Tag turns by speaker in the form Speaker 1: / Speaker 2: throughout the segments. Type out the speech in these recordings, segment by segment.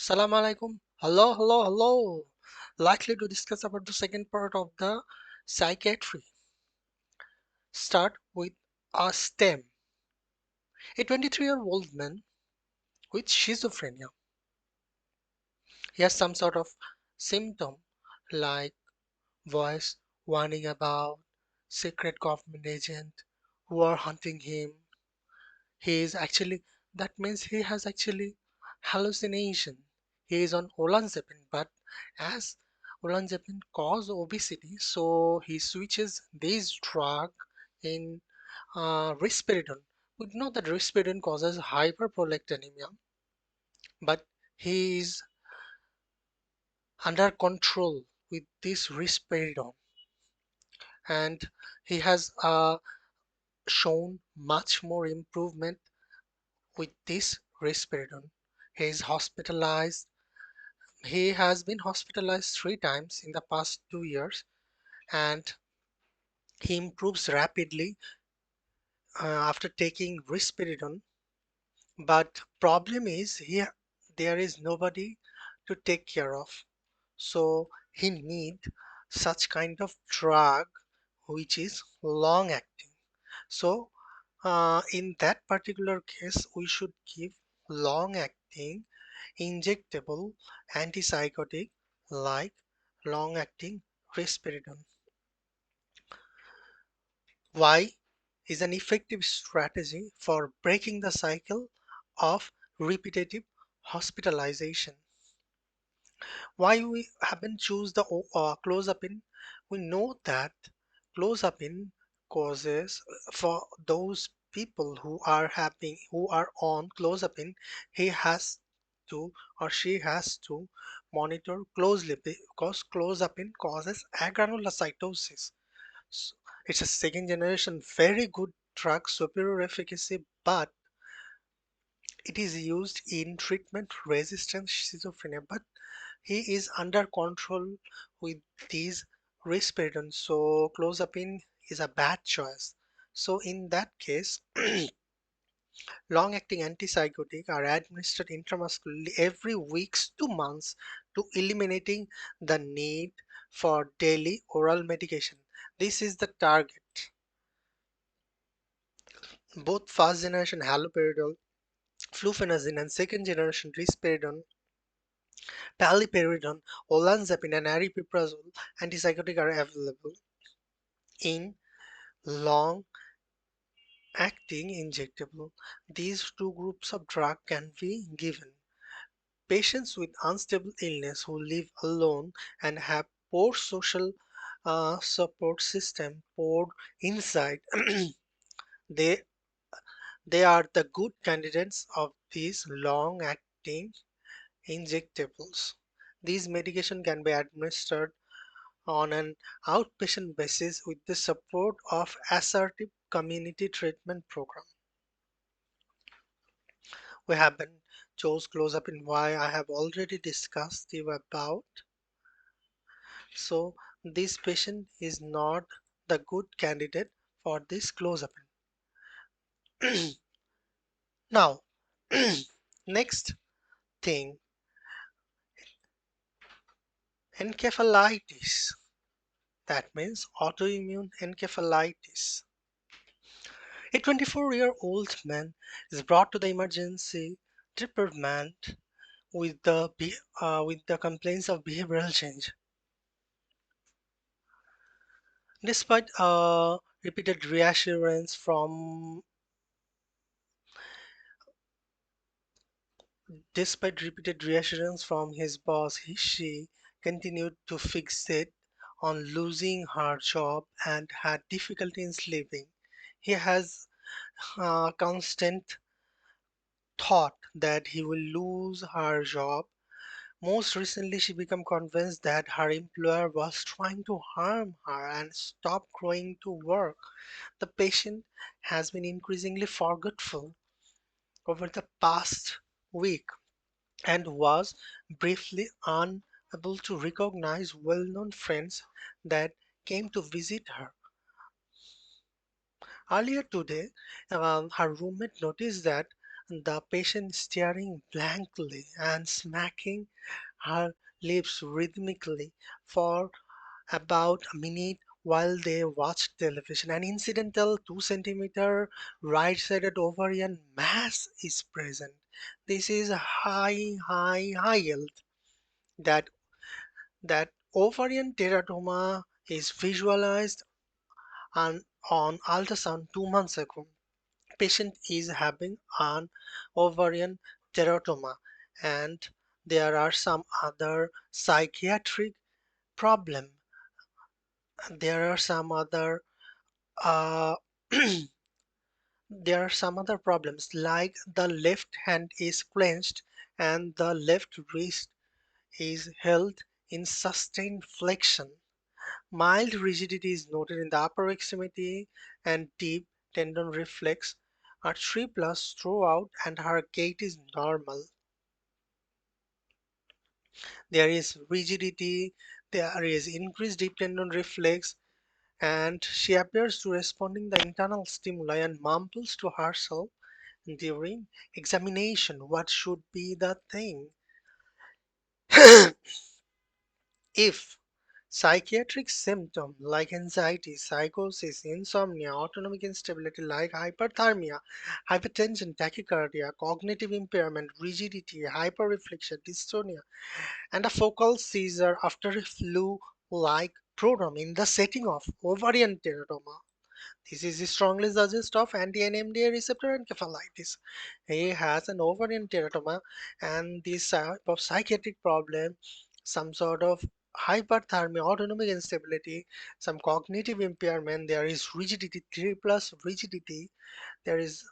Speaker 1: Salam alaikum. Hello, hello, hello. Likely to discuss about the second part of the psychiatry. Start with a stem. A 23-year-old man with schizophrenia. He has some sort of symptom like voice warning about secret government agent who are hunting him. He is actually that means he has actually hallucination. He is on olanzapine, but as olanzapine cause obesity, so he switches this drug in risperidone. We know that risperidone causes hyperprolactinemia, but he is under control with this risperidone, and he has shown much more improvement with this risperidone. He is hospitalized. He has been hospitalized 3 times in the past 2 years, and he improves rapidly after taking risperidone. But problem is here there is nobody to take care of. So he need such kind of drug which is long acting. So in that particular case, we should give long acting injectable antipsychotic like long-acting risperidone. Why is an effective strategy for breaking the cycle of repetitive hospitalization. Why we haven't choose the clozapine? We know that clozapine causes for those people who are on clozapine, he has to or she has to monitor closely because clozapine causes agranulocytosis. So it's a second generation very good drug, superior efficacy, but it is used in treatment resistant schizophrenia. But he is under control with these risperidone, so clozapine is a bad choice. So in that case, long-acting antipsychotic are administered intramuscularly every weeks to months to eliminating the need for daily oral medication. This is the target. Both first generation haloperidol, flufenazine, and second generation risperidone, paliperidone, olanzapine, and aripiprazole antipsychotic are available in long acting injectable. These two groups of drug can be given. Patients with unstable illness who live alone and have poor social support system poured inside, they they are the good candidates of these long acting injectables. These medication can be administered on an outpatient basis with the support of assertive community treatment program. We have been chose close up in why I have already discussed you about. So this patient is not the good candidate for this close up. Now, next thing, encephalitis. That means autoimmune encephalitis. A 24-year-old man is brought to the emergency department with the complaints of behavioral change. Despite repeated reassurance from Despite repeated reassurance from his boss, she continued to fixate on losing her job and had difficulty in sleeping. He has constant thought that he will lose her job. Most recently, she became convinced that her employer was trying to harm her and stop going to work. The patient has been increasingly forgetful over the past week and was briefly unable to recognize well-known friends that came to visit her. Earlier today, her roommate noticed that the patient staring blankly and smacking her lips rhythmically for about a minute while they watched television. An incidental 2 centimeter right-sided ovarian mass is present. This is high yield. That that ovarian teratoma is visualized on ultrasound 2 months ago. Patient is having an ovarian teratoma, and there are some other psychiatric problem. There are some other uh, there are some other problems like the left hand is clenched and the left wrist is held in sustained flexion. Mild rigidity is noted in the upper extremity and deep tendon reflex are 3 plus throughout and her gait is normal. There is rigidity, there is increased deep tendon reflex, and she appears to responding the internal stimuli and mumbles to herself during examination what should be the thing. If psychiatric symptoms like anxiety, psychosis, insomnia, autonomic instability like hyperthermia, hypertension, tachycardia, cognitive impairment, rigidity, hyperreflection, dystonia, and a focal seizure after a flu-like prodrome in the setting of ovarian teratoma. This is strongly suggestive of anti-NMDA receptor encephalitis. He has an ovarian teratoma and this type of psychiatric problem, some sort of hyperthermia, autonomic instability, some cognitive impairment. There is rigidity, 3 plus rigidity. There is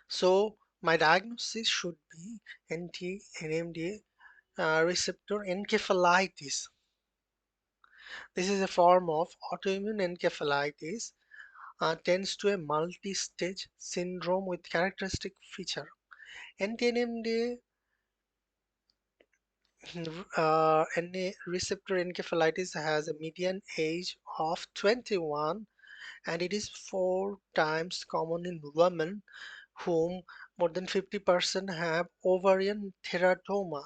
Speaker 1: so my diagnosis should be anti-NMDA receptor encephalitis. This is a form of autoimmune encephalitis tends to a multi-stage syndrome with characteristic feature. NTNMD NA receptor encephalitis has a median age of 21 and it is 4 times common in women whom more than 50% have ovarian teratoma.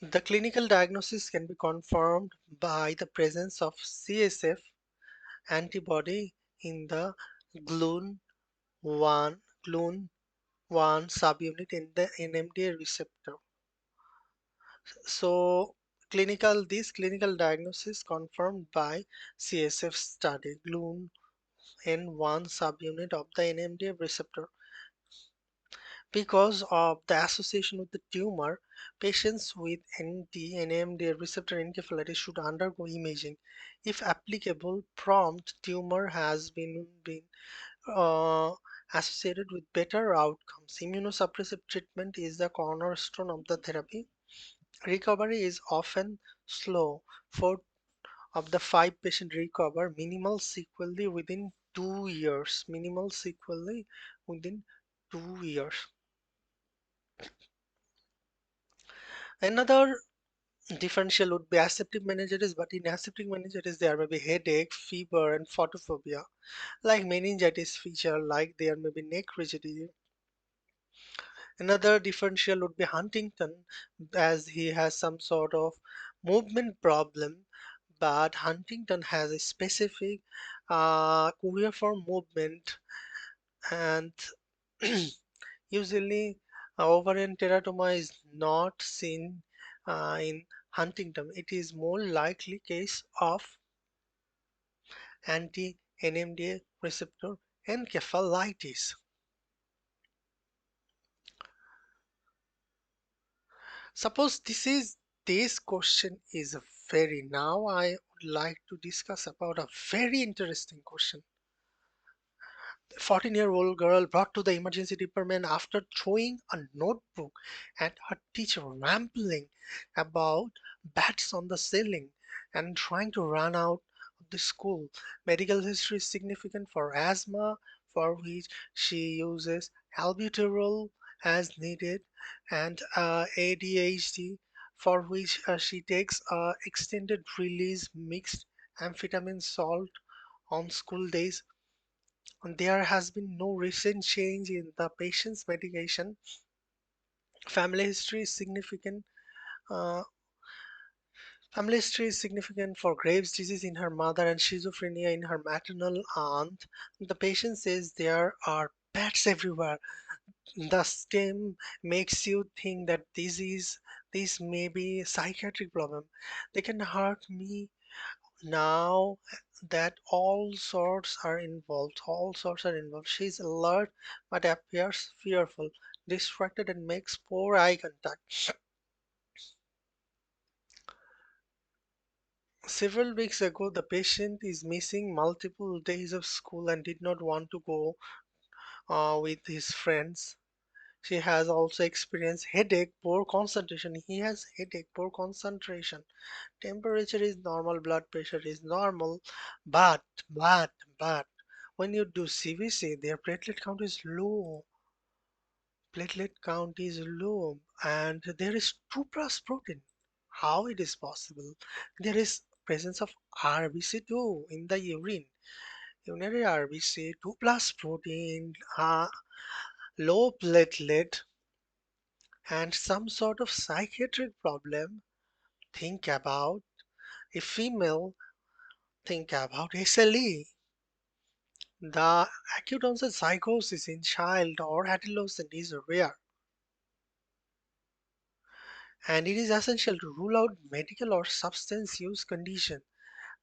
Speaker 1: The clinical diagnosis can be confirmed by the presence of CSF antibody in the GLUN1 GLUN1 subunit in the NMDA receptor. So this clinical diagnosis confirmed by CSF study GLUN1 subunit of the NMDA receptor. Because of the association with the tumor, patients with NMDA receptor encephalitis should undergo imaging. If applicable, prompt tumor has been uh, associated with better outcomes. Immunosuppressive treatment is the cornerstone of the therapy. Recovery is often slow. 4 of the 5 patients recover minimal sequelae within 2 years. Minimal sequelae within 2 years. Another differential would be aseptic meningitis, but in aseptic meningitis there may be headache, fever, and photophobia. Like meningitis feature, like there may be neck rigidity. Another differential would be Huntington, as he has some sort of movement problem, but Huntington has a specific cuneiform movement, and usually ovarian teratoma is not seen in Huntington. It is more likely case of anti-NMDA receptor encephalitis. Suppose this question is a very now I would like to discuss about a very interesting question. 14-year-old girl brought to the emergency department after throwing a notebook at her teacher, rambling about bats on the ceiling and trying to run out of the school. Medical history is significant for asthma, for which she uses albuterol as needed, and ADHD for which she takes extended release mixed amphetamine salt on school days. There has been no recent change in the patient's medication. Family history is significant. Uh, Family history is significant for Graves' disease in her mother and schizophrenia in her maternal aunt. The patient says there are pets everywhere. The stem makes you think that this may be a psychiatric problem. They can hurt me now that all sorts are involved. She's alert but appears fearful, distracted, and makes poor eye contact. Several weeks ago, the patient is missing multiple days of school and did not want to go with his friends. She has also experienced headache, poor concentration. He has headache, poor concentration. Temperature is normal, blood pressure is normal, but, but, but, when you do CVC, their platelet count is low. Platelet count is low, and there is 2 plus protein. How it is possible? There is presence of RBC2 in the urine. Urinary RBC, 2 plus protein, low platelet, and some sort of psychiatric problem. Think about a female, think about SLE. The acute onset psychosis in child or adolescent is rare, and it is essential to rule out medical or substance use conditions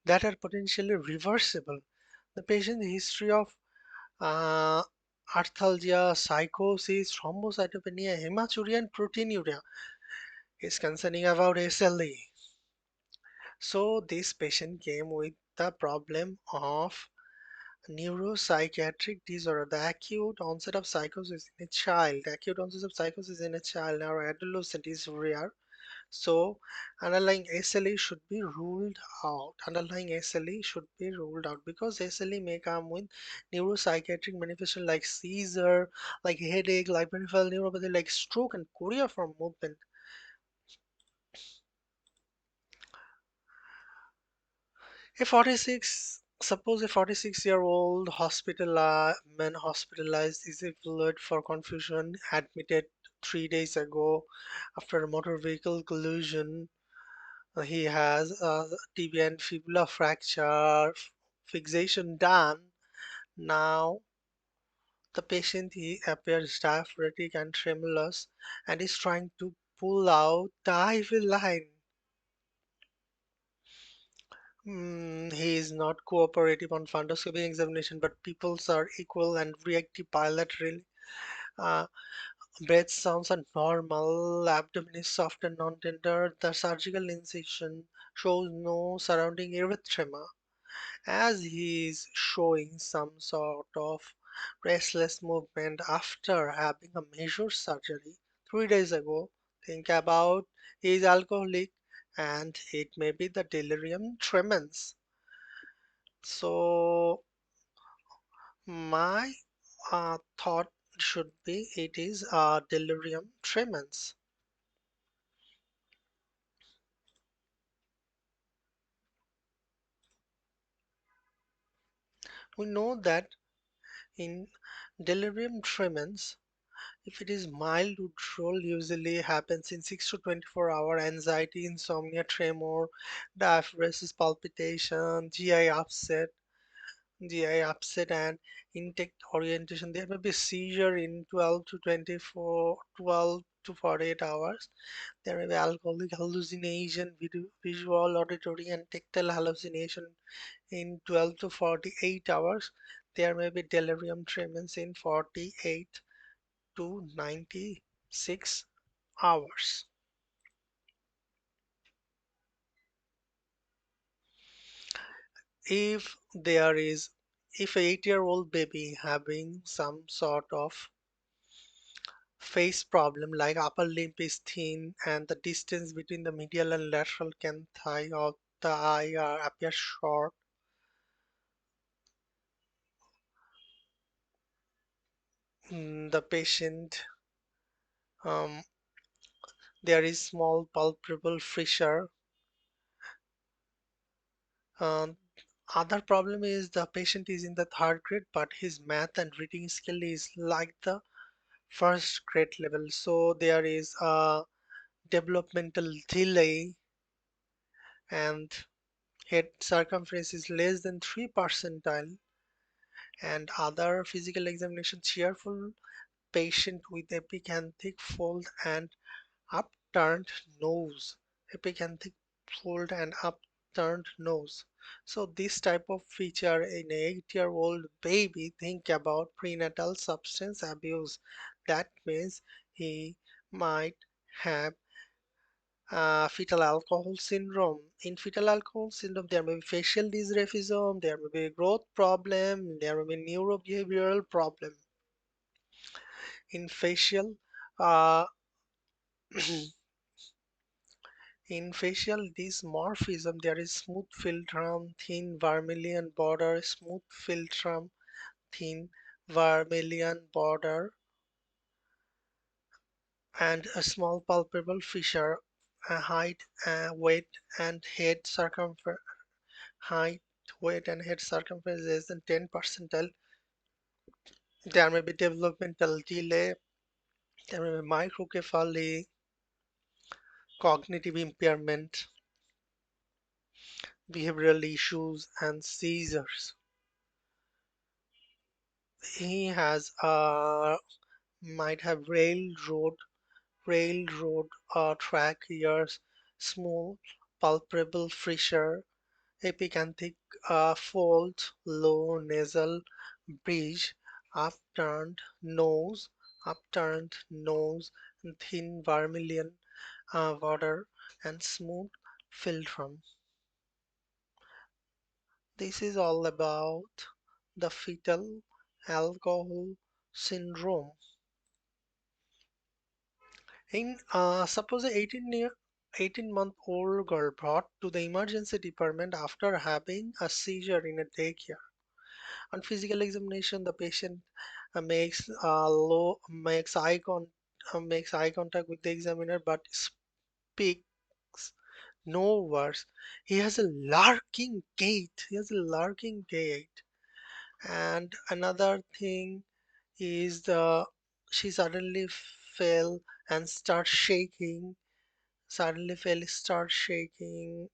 Speaker 1: that are potentially reversible. The patient's history of uh, arthalgia, psychosis, thrombocytopenia, hematuria, and proteinuria is concerning about SLE. So this patient came with the problem of neuropsychiatric disorder, the acute onset of psychosis in a child. Acute onset of psychosis in a child or adolescent is rare. So underlying SLE should be ruled out. Underlying SLE should be ruled out because SLE may come with neuropsychiatric manifestation like seizure, like headache, like peripheral neuropathy, like stroke and chorea from movement. Suppose a 46-year-old man hospitalized is evaluated for confusion, admitted 3 days ago after a motor vehicle collision. He has a tibia and fibula fracture, fixation done. Now the patient he appears diaphoretic and tremulous and is trying to pull out the IV line. He is not cooperative on fundoscopy examination, but pupils are equal and reactive bilaterally. Uh, Breath sounds are normal, abdomen is soft and non-tender. The surgical incision shows no surrounding erythema, as he is showing some sort of restless movement after having a major surgery 3 days ago. Think about he is alcoholic and it may be the delirium tremens. So my thought should be it is delirium tremens. We know that in delirium tremens, if it is mild withdrawal, usually happens in 6 to 24 hour. Anxiety, insomnia, tremor, diaphoresis, palpitation, GI upset, and intake orientation. There may be seizure in 12 to 48 hours. There may be alcoholic hallucination, visual, auditory, and tactile hallucination in 12 to 48 hours. There may be delirium tremens in 48 to 96 hours. If there is, if a 8-year-old baby having some sort of face problem like upper limb is thin and the distance between the medial and lateral canthi of the eye appears short, the patient um, There is small palpable fissure. Uh, Other problem is the patient is in the third grade, but his math and reading skill is like the first grade level. So there is a developmental delay, and head circumference is less than 3 percentile, and other physical examination cheerful patient with epicanthic fold and upturned nose. Epicanthic fold and upturned nose. So this type of feature in an 8-year-old baby, think about prenatal substance abuse. That means he might have fetal alcohol syndrome. In fetal alcohol syndrome, there may be facial dysraphism, there may be growth problem, there may be neurobehavioral problem. In facial, uh, in facial dysmorphism, there is smooth philtrum, thin vermilion border, smooth philtrum, thin vermilion border, and a small palpable fissure. Height, weight, and head circumference. Height, weight, and head circumference less than 10 percentile. There may be developmental delay. There may be microcephaly, cognitive impairment, behavioral issues, and seizures. He has might have railroad track ears, small palpable fissure, epicanthic fold, low nasal bridge, upturned nose, upturned nose, and thin vermilion border, and smooth philtrum. This is all about the fetal alcohol syndrome. In suppose a 18-month-old girl brought to the emergency department after having a seizure in a daycare. On physical examination, the patient makes eye contact with the examiner but speaks no words. He has a lurking gait. He has a lurking gait. And another thing is the she suddenly fell and start shaking. Suddenly fell, start shaking.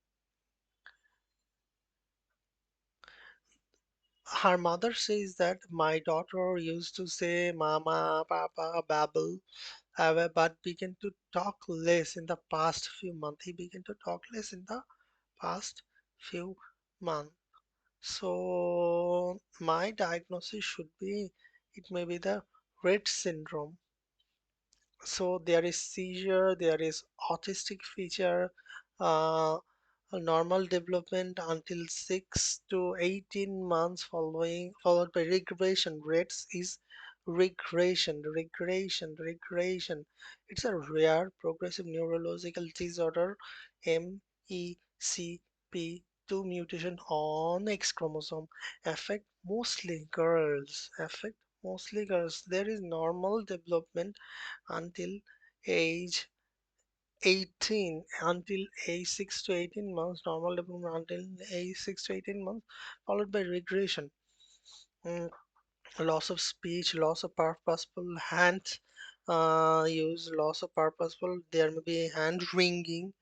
Speaker 1: Her mother says that my daughter used to say mama, papa, babble, but began to talk less in the past few months. He began to talk less in the past few months. So my diagnosis should be it may be the Rett syndrome. So there is seizure, there is autistic feature, uh, a normal development until 6 to 18 months followed by regression. Rates is regression. It's a rare progressive neurological disorder, MECP2 mutation on X chromosome, affect mostly girls. There is normal development until age 18, until age 6 to 18 months, normal development until age 6 to 18 months, followed by regression. Mm, Loss of speech, loss of purposeful hand use, loss of purposeful, there may be hand wringing,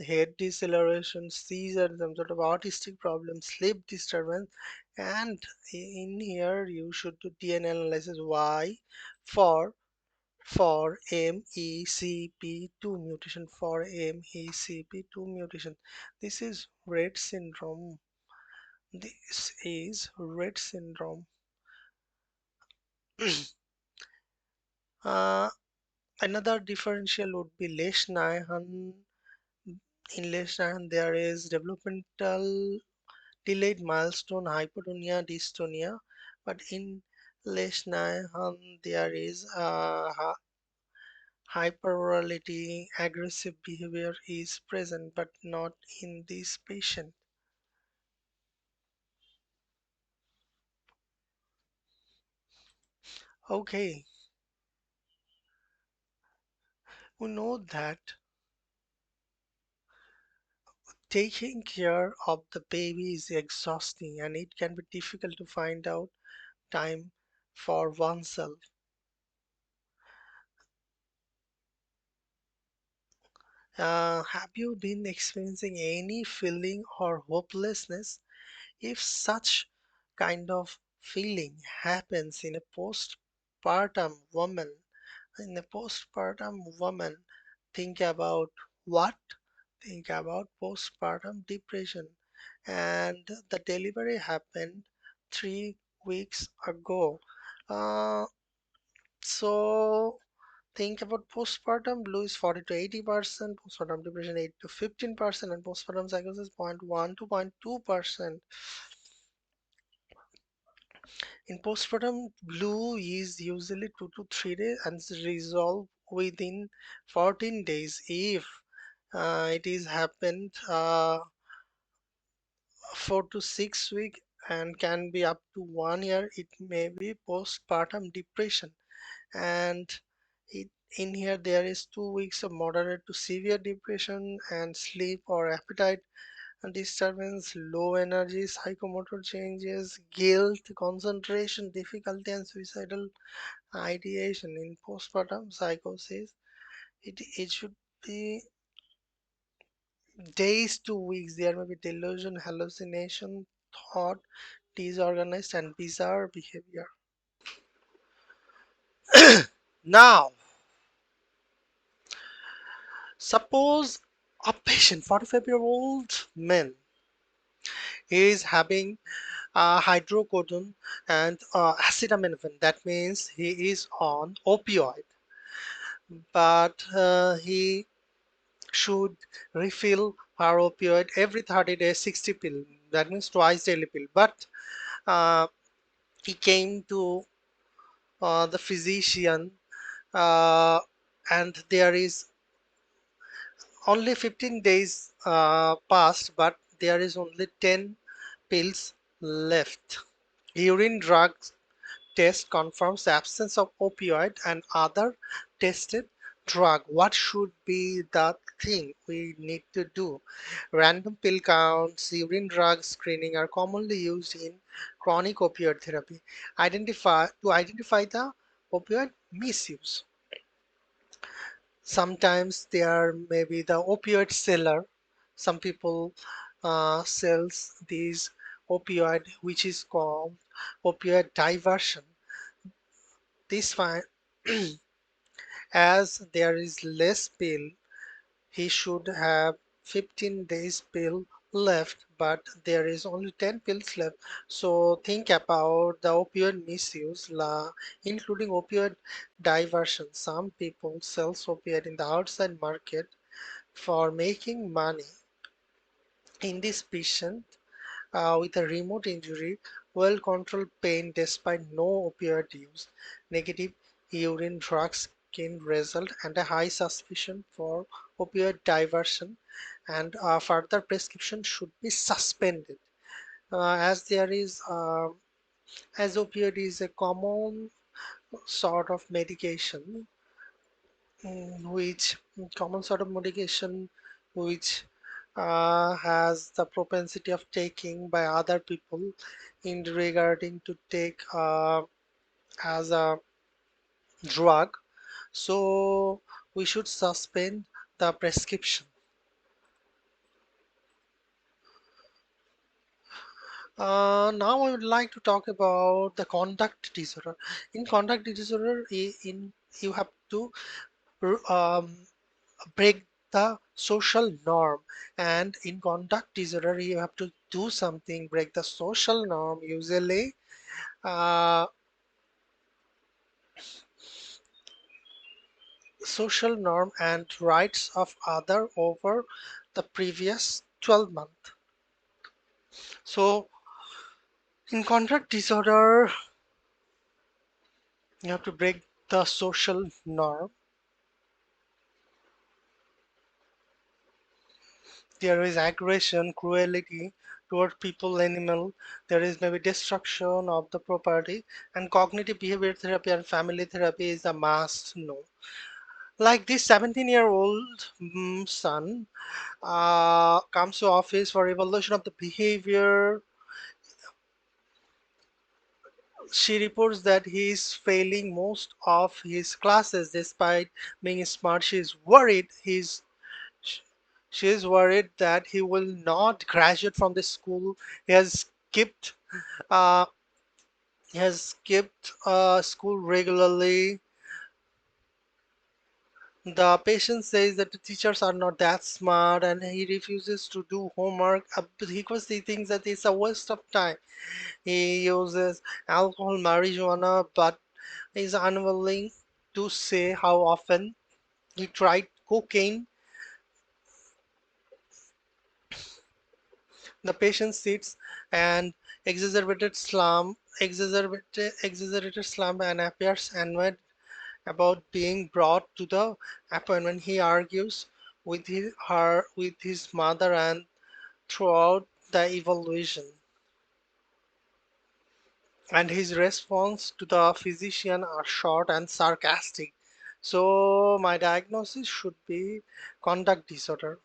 Speaker 1: head deceleration, seizure, some sort of autistic problem, sleep disturbance, and in here you should do DNA analysis. Why? For MECP2 mutation, for MECP2 mutation. This is Rett syndrome. This is Rett syndrome. uh, Another differential would be Lesch-Nyhan. In Lesch-Nyhan, there is developmental delayed milestone hypotonia dystonia, but in Lesch-Nyhan there is hyperorality, aggressive behavior is present, but not in this patient. Okay, we know that. taking care of the baby is exhausting and it can be difficult to find out time for oneself. Have you been experiencing any feeling or hopelessness? If such kind of feeling happens woman, in a postpartum woman, think about what? Think about postpartum depression. And the delivery happened 3 weeks ago. Uh, so think about postpartum blue is 40 to 80%, postpartum depression 8 to 15%, and postpartum psychosis 0.1 to 0.2%. In postpartum blue is usually 2 to 3 days and is resolved within 14 days. If it is happened 4 to 6 weeks and can be up to 1 year, it may be postpartum depression. And it, in here there is 2 weeks of moderate to severe depression and sleep or appetite disturbance, low energy, psychomotor changes, guilt, concentration difficulty, and suicidal ideation. In postpartum psychosis, it should be days to weeks. There may be delusion, hallucination, thought, disorganized, and bizarre behavior. Now, suppose a patient, 45-year-old man, is having hydrocodone and acetaminophen. That means he is on opioid, but he should refill her opioid every 30 days, 60 pill. That means twice daily pill. But uh, he came to the physician, uh, and there is only 15 days passed, but there is only 10 pills left. Urine drugs test confirms the absence of opioid and other tested drug. What should be the thing we need to do? Random pill counts, urine drug screening are commonly used in chronic opioid therapy. Identify the opioid misuse. Sometimes there may be the opioid seller. Some people sells these opioid, which is called opioid diversion. This fine, as there is less pill, he should have 15 days pill left, but there is only 10 pills left. So think about the opioid misuse, including opioid diversion. Some people sell opioid in the outside market for making money. In this patient with a remote injury, well-controlled pain despite no opioid use, negative urine drug skin result, and a high suspicion for opioid diversion, and further prescription should be suspended. As there is, as opioid is a common sort of medication, which common sort of medication which has the propensity of taking by other people in regarding to take as a drug, so we should suspend the prescription. Now I would like to talk about the conduct disorder. In conduct disorder, in you have to um, break the social norm, and in conduct disorder you have to do something, break the social norm, usually uh, social norm and rights of other over the previous 12 months. So in conduct disorder you have to break the social norm. There is aggression, cruelty toward people, animal. There is maybe destruction of the property, and cognitive behavior therapy and family therapy is a must know. Like this 17-year-old son comes to office for evaluation of the behavior. She reports that he is failing most of his classes despite being smart. Sh- she is worried that he will not graduate from the school. He has skipped uh, school regularly. The patient says that the teachers are not that smart and he refuses to do homework because he thinks that it's a waste of time. He uses alcohol, marijuana, but is unwilling to say how often he tried cocaine. The patient sits and exaggerated slump and appears annoyed about being brought to the appointment. He argues with his mother and throughout the evaluation. And his response to the physician are short and sarcastic. So my diagnosis should be conduct disorder.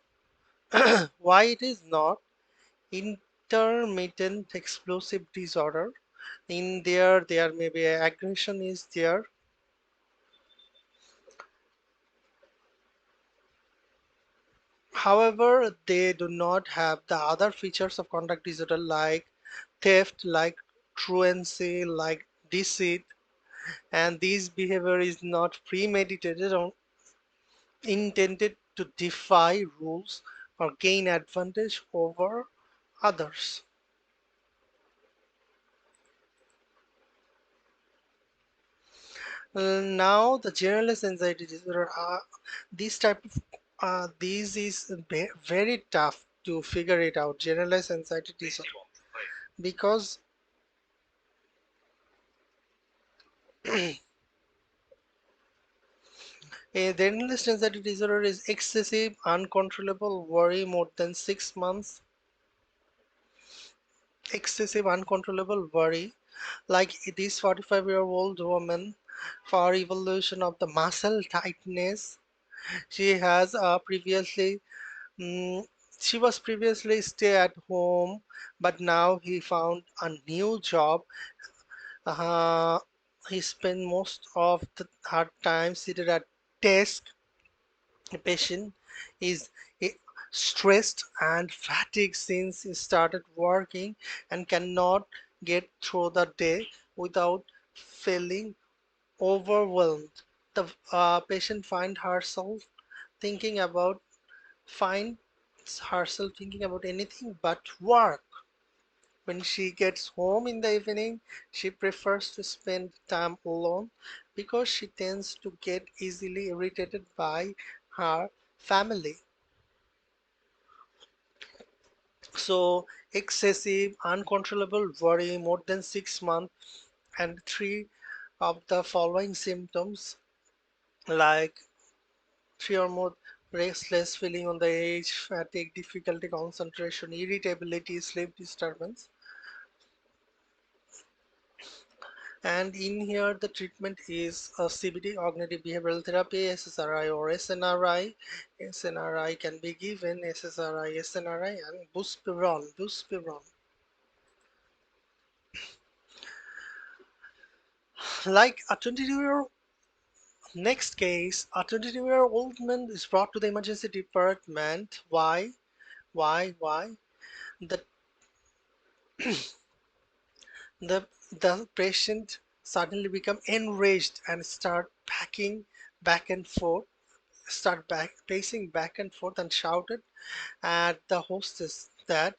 Speaker 1: Why it is not? Intermittent explosive disorder. In there may be aggression is there. However, they do not have the other features of conduct disorder like theft, like truancy, like deceit, and this behavior is not premeditated or intended to defy rules or gain advantage over others. Now, the generalized anxiety disorder, these type of these is very tough to figure it out. Generalized anxiety disorder because a generalized anxiety disorder is excessive, uncontrollable worry more than 6 months. Excessive, uncontrollable worry, like this 45-year-old woman for evaluation of the muscle tightness. She has previously Mm, she was previously stay at home, but now he found a new job. Uh, he spent most of her time seated at desk. The patient is eh, stressed and fatigued since he started working and cannot get through the day without feeling overwhelmed. The patient thinking about finds herself thinking about anything but work. When she gets home in the evening, she prefers to spend time alone because she tends to get easily irritated by her family. So, excessive, uncontrollable worry more than 6 months, and three of the following symptoms like three or more restless feeling on the edge, fatigue, difficulty concentration, irritability, sleep disturbance. And in here, the treatment is a CBT, cognitive behavioral therapy, SSRI or SNRI. SNRI can be given SSRI, SNRI, and buspirone. Buspirone. Like a 22-year next case, a 22-year-old man is brought to the emergency department. Why? Why? The the patient suddenly become enraged and start packing back and forth start back pacing back and forth and shouted at the hostess that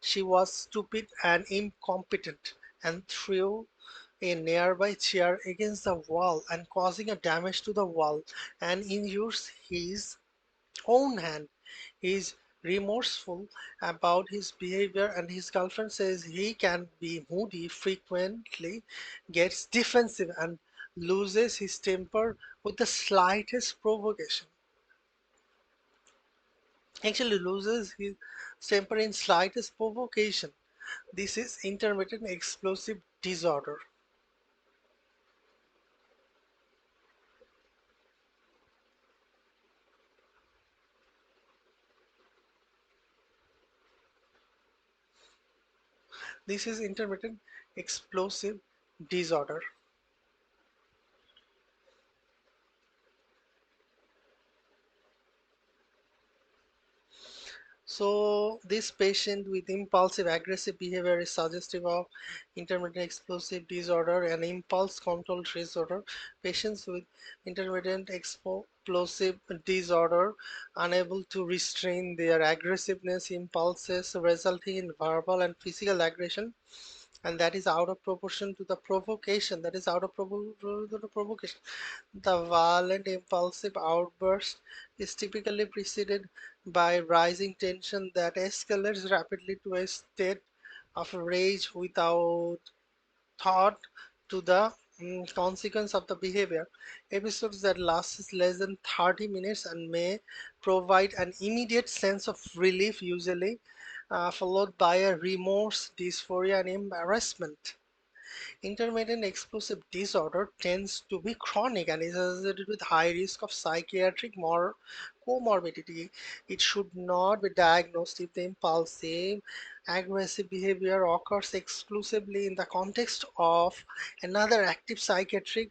Speaker 1: she was stupid and incompetent and threw a nearby chair against the wall and causing a damage to the wall and injures his own hand. He is remorseful about his behavior and his girlfriend says he can be moody, frequently gets defensive and loses his temper with the slightest provocation. Actually loses his temper in slightest provocation. This is intermittent explosive disorder. This is intermittent explosive disorder. So this patient with impulsive aggressive behavior is suggestive of intermittent explosive disorder and impulse control disorder. Patients with intermittent explosive disorder unable to restrain their aggressiveness impulses resulting in verbal and physical aggression, and that is out of proportion to the provocation, that is out of proportion to the provocation. The violent impulsive outburst is typically preceded by rising tension that escalates rapidly to a state of rage without thought to the consequence of the behavior. Episodes that last less than 30 minutes and may provide an immediate sense of relief, usually followed by a remorse, dysphoria, and embarrassment. Intermittent explosive disorder tends to be chronic and is associated with high risk of psychiatric comorbidity. It should not be diagnosed if the impulsive, aggressive behavior occurs exclusively in the context of another active psychiatric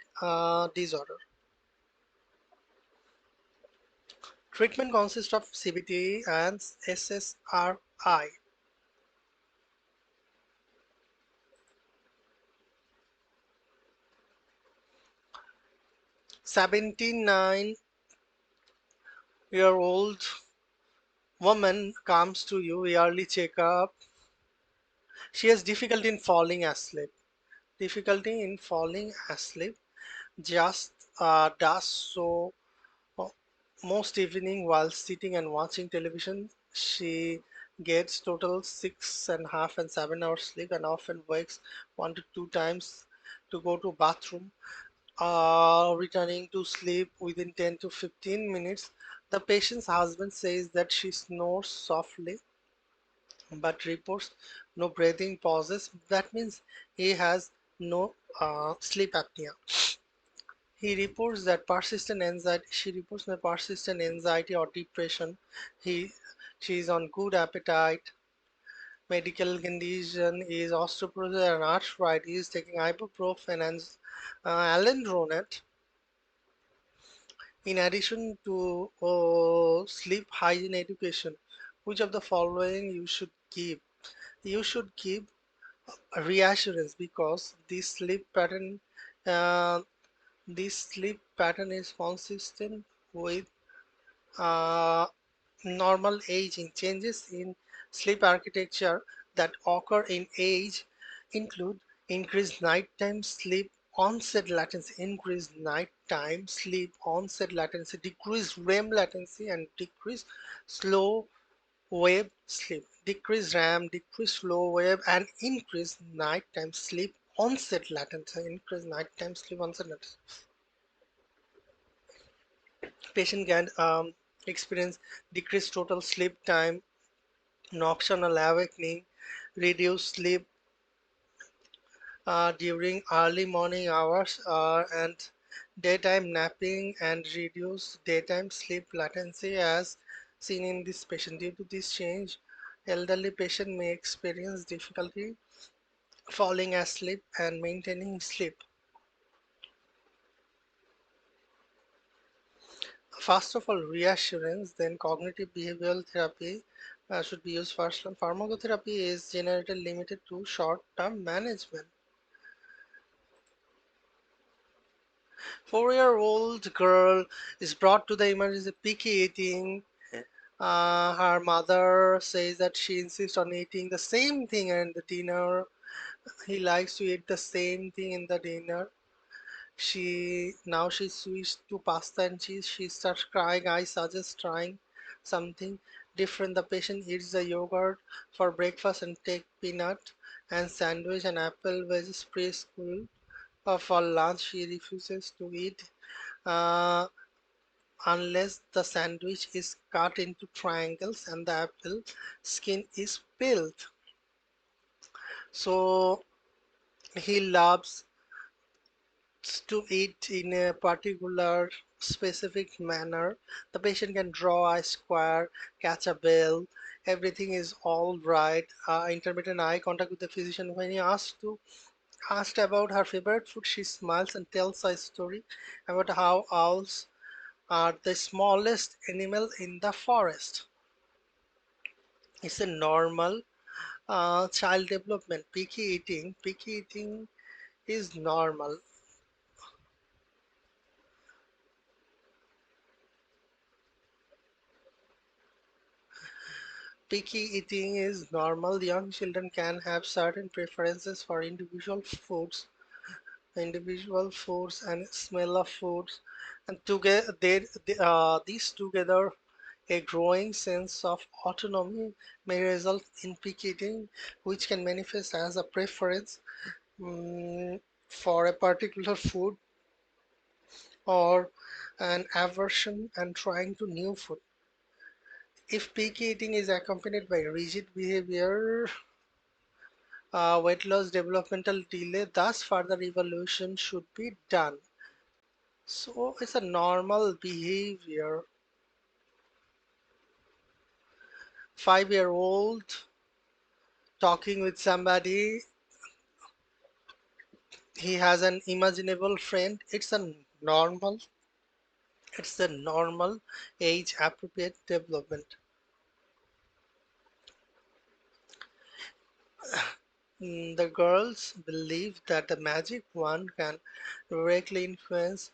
Speaker 1: disorder. Treatment consists of CBT and SSRI. 79-year-old woman comes to you, yearly checkup. She has difficulty in falling asleep. Difficulty in falling asleep. Just does so uh, most evening while sitting and watching television. She gets total 6.5 and 7 hours sleep and often wakes 1 to 2 times to go to bathroom. Returning to sleep within 10 to 15 minutes. The patient's husband says that she snores softly but reports no breathing pauses. That means he has no sleep apnea. He reports that persistent anxiety. She reports no persistent anxiety or depression. He, she is on good appetite. Medical condition is osteoporosis and arthritis. Taking ibuprofen and alendronate. In addition to sleep hygiene education, which of the following you should give? You should give reassurance because uh, this sleep pattern is consistent with uh, normal aging. Changes in sleep architecture that occur in age include increased nighttime sleep onset latency, decreased REM latency, and decreased slow wave sleep, decreased RAM, decreased slow wave, and increased nighttime sleep onset latency. Patient can experience decreased total sleep time, nocturnal awakening, reduced sleep during early morning hours, and daytime napping, and reduced daytime sleep latency as seen in this patient. Due to this change, elderly patient may experience difficulty falling asleep and maintaining sleep. First of all, reassurance, then cognitive behavioral therapy should be used first. And pharmacotherapy is generally limited to short-term management. 4-year-old girl is brought to the emergency picky eating. Her mother says that she insists on eating the same thing in the dinner. He likes to eat the same thing in the dinner. She switched to pasta and cheese. She starts crying. I suggest trying something different. The patient eats the yogurt for breakfast and take peanut and sandwich and apple veggies preschool. For lunch, she refuses to eat uh, unless the sandwich is cut into triangles and the apple skin is peeled. So he loves to eat in a particular specific manner. The patient can draw a square, catch a bell, everything is all right. Intermittent eye contact with the physician. When he asked about her favorite food, she smiles and tells a story about how owls are the smallest animal in the forest. It's a normal child development. Picky eating is normal. Picky eating is normal. Young children can have certain preferences for individual foods and smell of foods, and together these together a growing sense of autonomy may result in picky eating, which can manifest as a preference for a particular food or an aversion and trying to new food. If picky eating is accompanied by rigid behavior, weight loss, developmental delay, thus further evaluation should be done. So it's a normal behavior. 5-year old talking with somebody, he has an imaginable friend. It's a normal age appropriate development. The girls believe that the magic wand can directly influence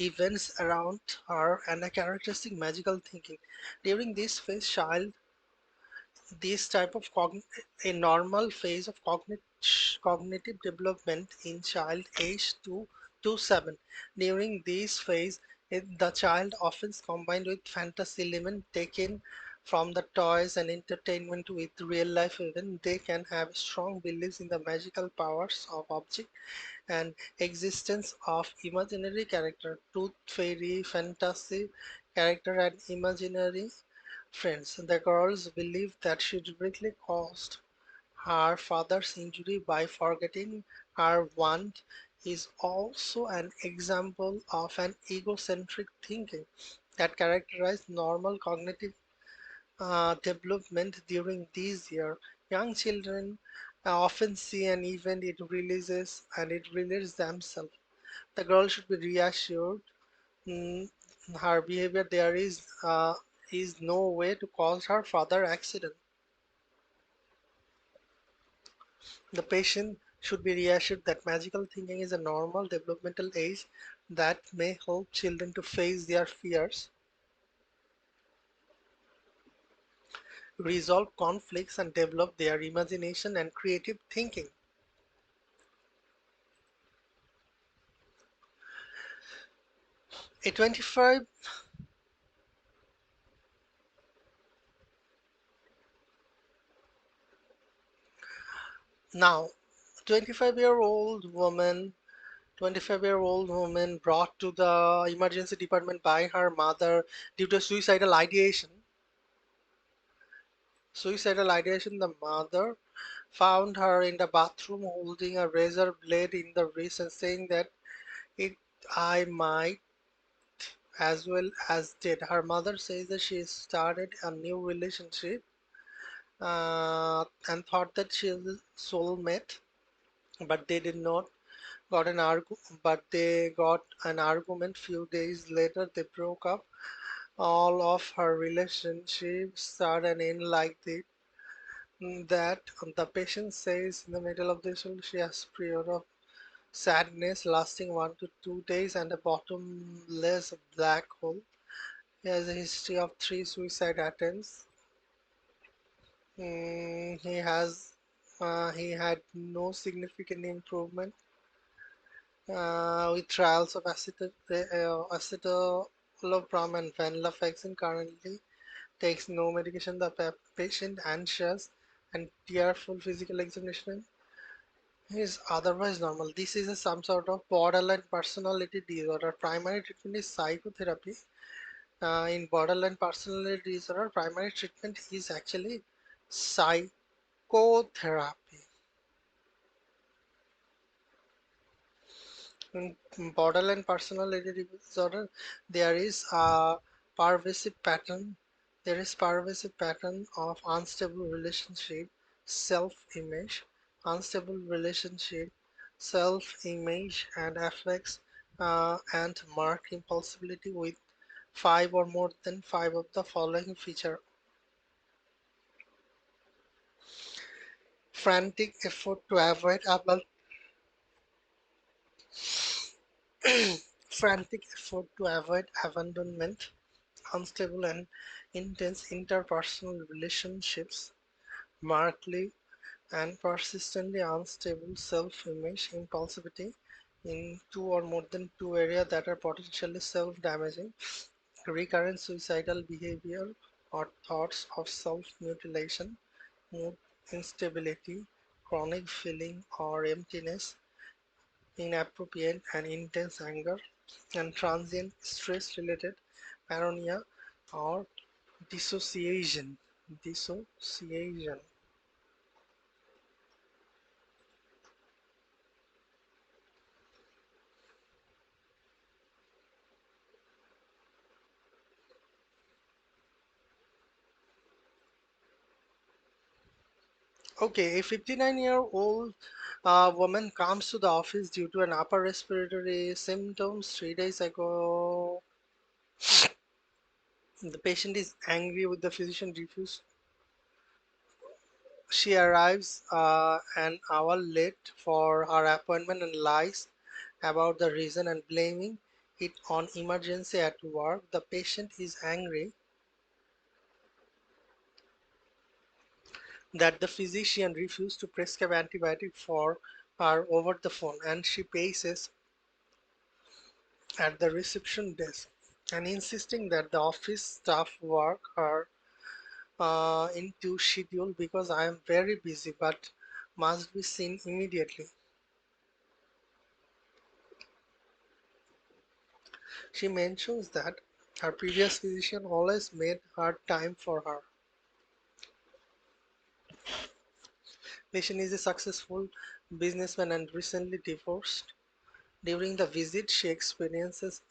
Speaker 1: events around her and a characteristic magical thinking. During this phase, this type of a normal phase of cognitive development in child age 2 to 7. During this phase, the child often combined with fantasy element taken from the toys and entertainment with real life event. They can have strong beliefs in the magical powers of object and existence of imaginary character, tooth fairy, fantasy character, and imaginary friends. The girls believe that she deliberately caused her father's injury by forgetting her wand is also an example of an egocentric thinking that characterized normal cognitive development during these years. Young children often see an event it releases themselves. The girl should be reassured. mm, Her behavior there is no way to cause her father accident. The patient should be reassured that magical thinking is a normal developmental age that may help children to face their fears, resolve conflicts, and develop their imagination and creative thinking. 25 now 25-year-old woman brought to the emergency department by her mother due to suicidal ideation. The mother found her in the bathroom holding a razor blade in the wrist and saying that it I might as well as did. Her mother says that she started a new relationship and thought that she was a soulmate, but they did not but they got an argument. Few days later, they broke up. All of her relationships start and end like that. The patient says in the middle of this she has period of sadness lasting 1 to 2 days and a bottomless black hole. He has a history of 3 suicide attempts. He has he had no significant improvement with trials of acetylopram and venlafaxine. Currently takes no medication. The patient anxious and tearful physical examination is otherwise normal. This is some sort of borderline personality disorder. Primary treatment is psychotherapy. In borderline personality disorder, primary treatment is actually psychotherapy. In borderline personality disorder, there is a pervasive pattern There is pervasive pattern of unstable relationship, self-image, unstable relationship, self-image and affects and mark impulsivity with five or more than five of the following feature. Frantic effort to avoid frantic effort to avoid abandonment, unstable and intense interpersonal relationships, markedly and persistently unstable self-image, impulsivity in two or more than two areas that are potentially self-damaging, recurrent suicidal behavior or thoughts of self-mutilation, mood instability, chronic feeling or emptiness, inappropriate and intense anger, and transient stress-related paranoia or dissociation. Dissociation. Okay, a 59-year-old woman comes to the office due to an upper respiratory symptoms 3 days ago. The patient is angry with the physician refused. She arrives an hour late for her appointment and lies about the reason and blaming it on emergency at work. The patient is angry that the physician refused to prescribe antibiotic for her over the phone, and she paces at the reception desk and insisting that the office staff work her into schedule because I am very busy but must be seen immediately. She mentions that her previous physician always made her time for her. Patient is a successful businessman and recently divorced. During the visit, she experiences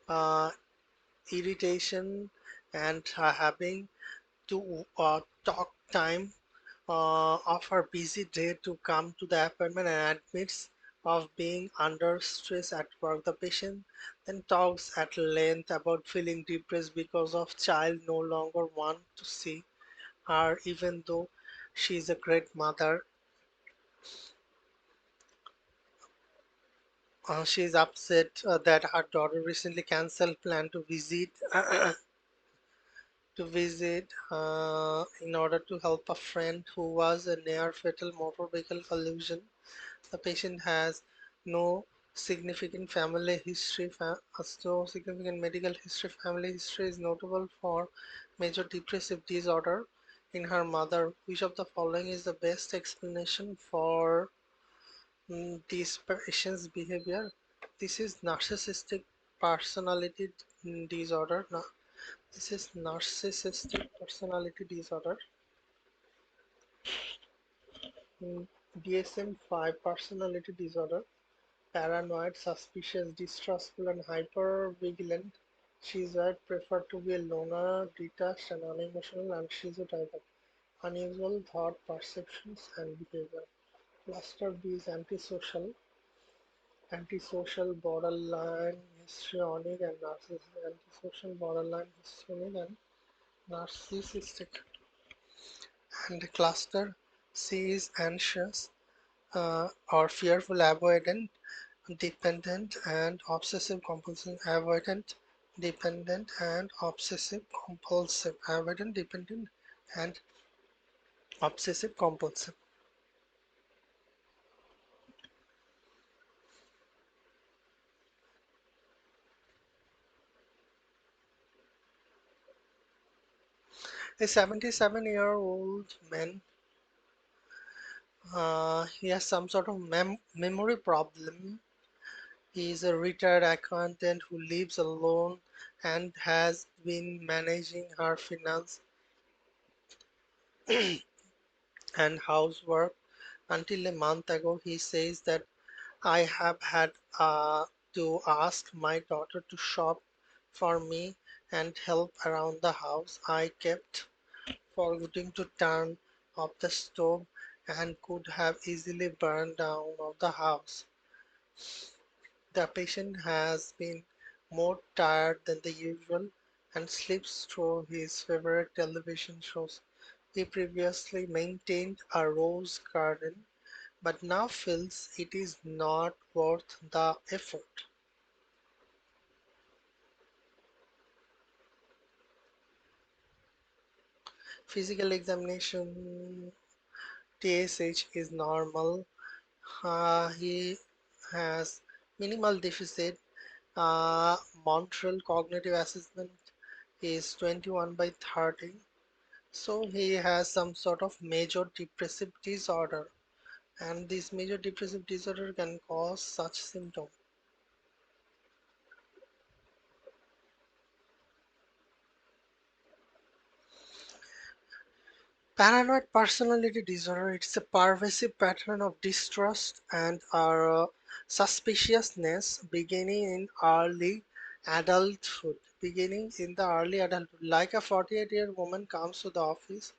Speaker 1: uh, irritation and having to talk time of her busy day to come to the appointment and admits of being under stress at work. The patient then talks at length about feeling depressed because of child no longer want to see her even though she is a great mother. She is upset that her daughter recently cancelled plan to visit in order to help a friend who was a near fatal motor vehicle collision. The patient has no significant family history, no significant medical history. Family history is notable for major depressive disorder in her mother. Which of the following is the best explanation for this patient's behavior? This is narcissistic personality disorder. No, this is narcissistic personality disorder. DSM-5 personality disorder. Paranoid, suspicious, distrustful, and hyper-vigilant. Schizoid prefer to be a loner, detached, and unemotional, and schizotypal. Unusual thought, perceptions, and behavior. Cluster B is antisocial, borderline, histrionic, and narcissistic. Antisocial, borderline, histrionic, and narcissistic. And cluster C is anxious or fearful, avoidant, dependent and obsessive compulsive, avoidant dependent and obsessive compulsive. A 77-year-old man, he has some sort of memory problem. He is a retired accountant who lives alone and has been managing her finance and housework until a month ago. He says that I have had to ask my daughter to shop for me and help around the house. I kept forgetting to turn off the stove and could have easily burned down of the house. The patient has been more tired than the usual and sleeps through his favorite television shows. He previously maintained a rose garden but now feels it is not worth the effort. Physical examination TSH is normal. He has minimal deficit. Montreal cognitive assessment is 21 by 30. So he has some sort of major depressive disorder, and this major depressive disorder can cause such symptoms. Paranoid personality disorder, it's a pervasive pattern of distrust and suspiciousness beginning in the early adulthood. Like a 48-year-old woman comes to the office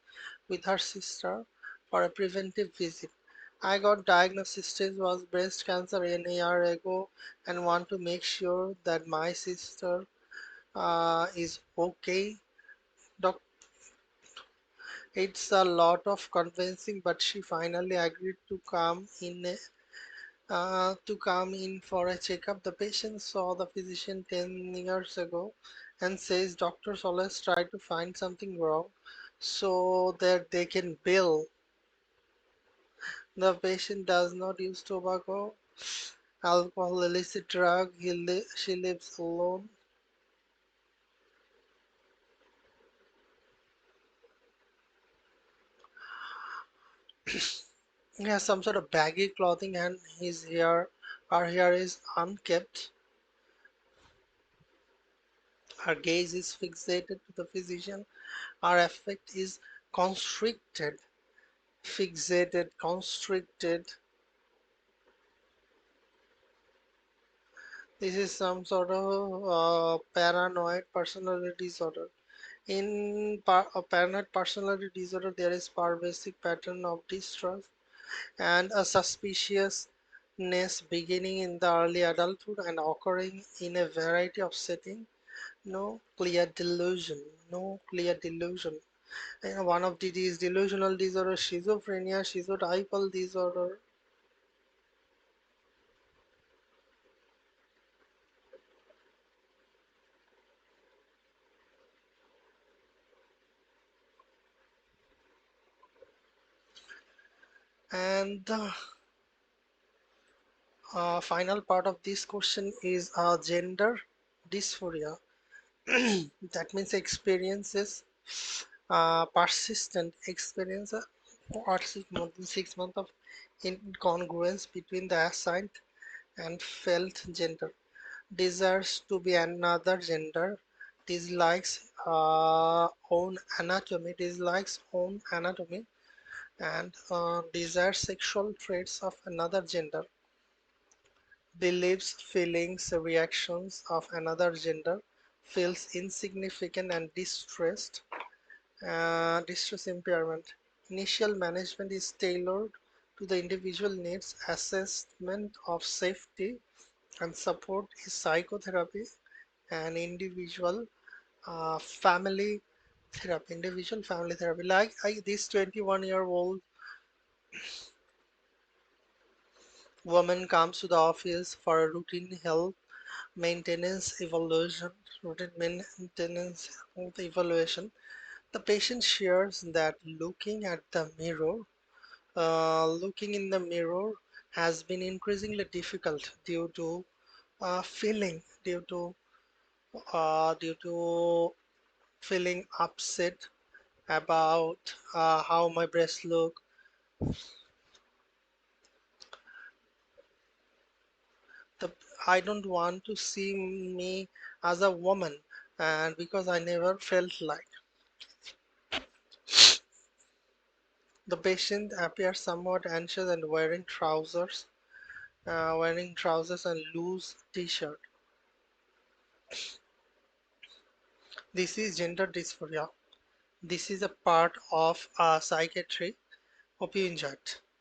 Speaker 1: with her sister for a preventive visit. I got diagnosed stage was breast cancer a year ago and want to make sure that my sister is okay. Doc, it's a lot of convincing, but she finally agreed to come in for a checkup. The patient saw the physician 10 years ago and says doctors always try to find something wrong so that they can bill. The patient does not use tobacco, alcohol, illicit drug. She lives alone. He has some sort of baggy clothing and her hair is unkempt. Her gaze is fixated to the physician. Her affect is constricted, constricted. This is some sort of paranoid personality disorder. In a paranoid personality disorder, there is pervasive pattern of distrust and a suspiciousness beginning in the early adulthood and occurring in a variety of settings. No clear delusion. No clear delusion. And one of it is delusional disorder, schizophrenia, schizotypal disorder. And the final part of this question is gender dysphoria. That means experiences, persistent experience, or 6 months of incongruence between the assigned and felt gender. Desires to be another gender, dislikes own anatomy, and desires sexual traits of another gender, believes feelings, reactions of another gender, feels insignificant and distressed, distress impairment. Initial management is tailored to the individual needs, assessment of safety and support is psychotherapy and individual family therapy. Like this 21-year-old woman comes to the office for a maintenance evaluation, routine maintenance evaluation. The patient shares that looking in the mirror has been increasingly difficult due to feeling upset about how my breasts look. The, I don't want to see me as a woman, and because I never felt like. The patient appears somewhat anxious and wearing trousers and loose t-shirt. This is gender dysphoria. This is a part of psychiatry. Hope you enjoyed.